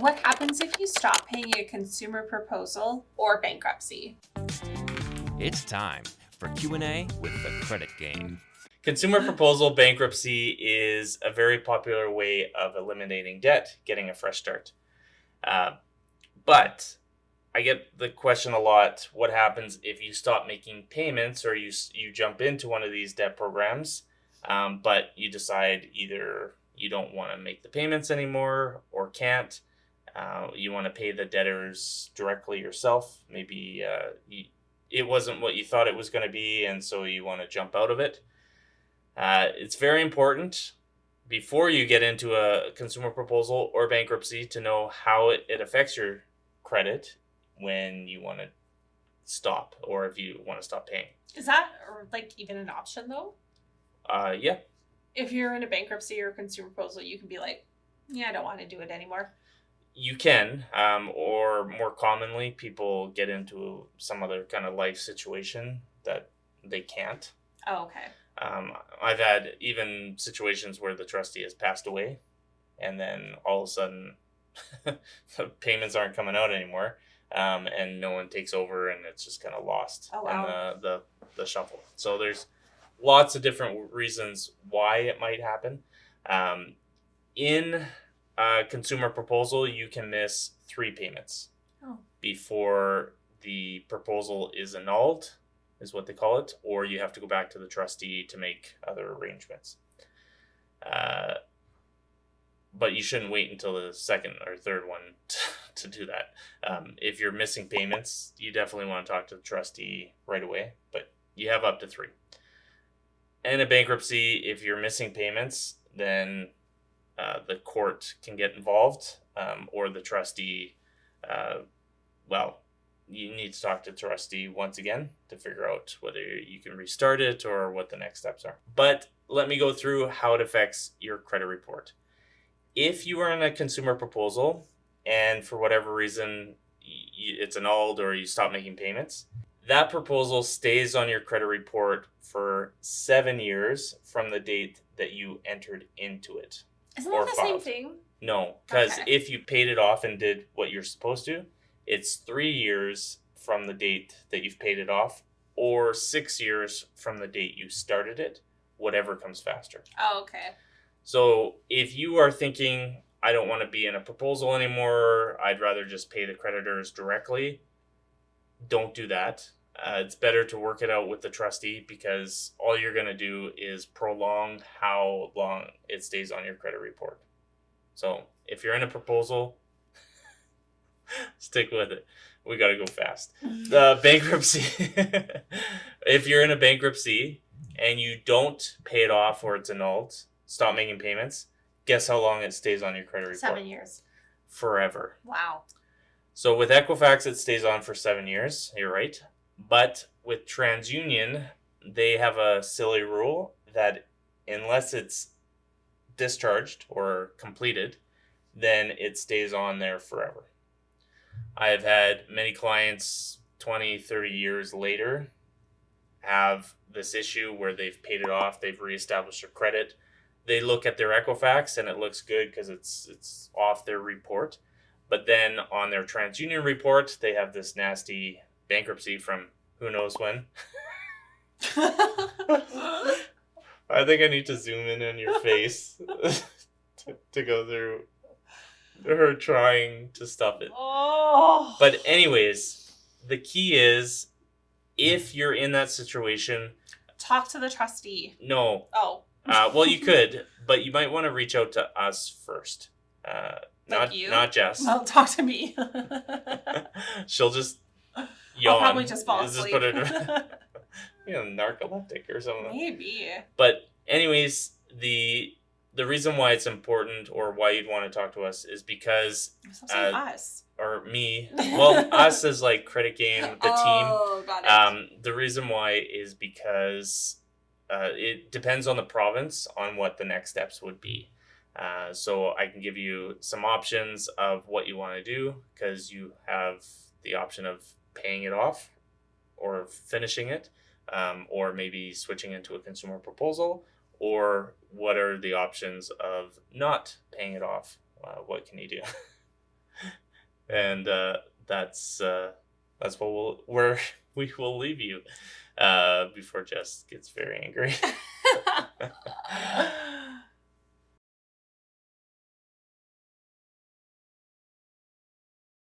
What happens if you stop paying a consumer proposal or bankruptcy? It's time for Q&A with the Credit Game. Consumer proposal bankruptcy is a very popular way of eliminating debt, getting a fresh start. But I get the question a lot, what happens if you stop making payments or you jump into one of these debt programs, but you decide either you don't want to make the payments anymore or can't. You want to pay the debtors directly yourself. Maybe it wasn't what you thought it was going to be, and so you want to jump out of it. It's very important before you get into a consumer proposal or bankruptcy to know how it affects your credit when you want to stop or if you want to stop paying. Is that even an option though? Yeah. If you're in a bankruptcy or a consumer proposal, you can be like, yeah, I don't want to do it anymore. You can, or more commonly, people get into some other kind of life situation that they can't. Oh, okay. I've had even situations where the trustee has passed away, and then all of a sudden, the payments aren't coming out anymore, and no one takes over, and it's just kind of lost in the shuffle. So there's lots of different reasons why it might happen. In a consumer proposal, you can miss 3 payments before the proposal is annulled, is what they call it, or you have to go back to the trustee to make other arrangements. But you shouldn't wait until the second or third one to do that. If you're missing payments, you definitely want to talk to the trustee right away, but you have up to 3. And a bankruptcy, if you're missing payments, then the court can get involved, or the trustee. You need to talk to the trustee once again to figure out whether you can restart it or what the next steps are. But let me go through how it affects your credit report. If you are in a consumer proposal and for whatever reason it's annulled or you stop making payments, that proposal stays on your credit report for 7 years from the date that you entered into it. Isn't that the same thing? No, because if you paid it off and did what you're supposed to, it's 3 years from the date that you've paid it off, or 6 years from the date you started it, whatever comes faster. Oh, okay. So if you are thinking, I don't want to be in a proposal anymore, I'd rather just pay the creditors directly, don't do that. It's better to work it out with the trustee, because all you're going to do is prolong how long it stays on your credit report. So if you're in a proposal, stick with it. We got to go fast. The bankruptcy. If you're in a bankruptcy and you don't pay it off or it's annulled, stop making payments, guess how long it stays on your credit report? 7 years. Forever. Wow. So with Equifax, it stays on for 7 years. You're right. But with TransUnion, they have a silly rule that unless it's discharged or completed, then it stays on there forever. I have had many clients 20, 30 years later have this issue where they've paid it off, they've reestablished their credit. They look at their Equifax and it looks good because it's off their report. But then on their TransUnion report, they have this nasty bankruptcy from who knows when. I think I need to zoom in on your face to go through her trying to stop it. Oh. But anyways, the key is if you're in that situation, talk to the trustee. No. Oh. Well, you could, but you might want to reach out to us first. Not Jess. Well, talk to me. She'll just yawn. I'll probably just fall asleep. Just put it, narcoleptic or something. Maybe. But anyways, the reason why it's important or why you'd want to talk to us is because us. Or me. Well, us as like Credit Game, the team. Oh, got it. The reason why is because it depends on the province on what the next steps would be. So I can give you some options of what you want to do, because you have the option of paying it off or finishing it, or maybe switching into a consumer proposal, or what are the options of not paying it off? What can you do? And that's where we will leave you before Jess gets very angry.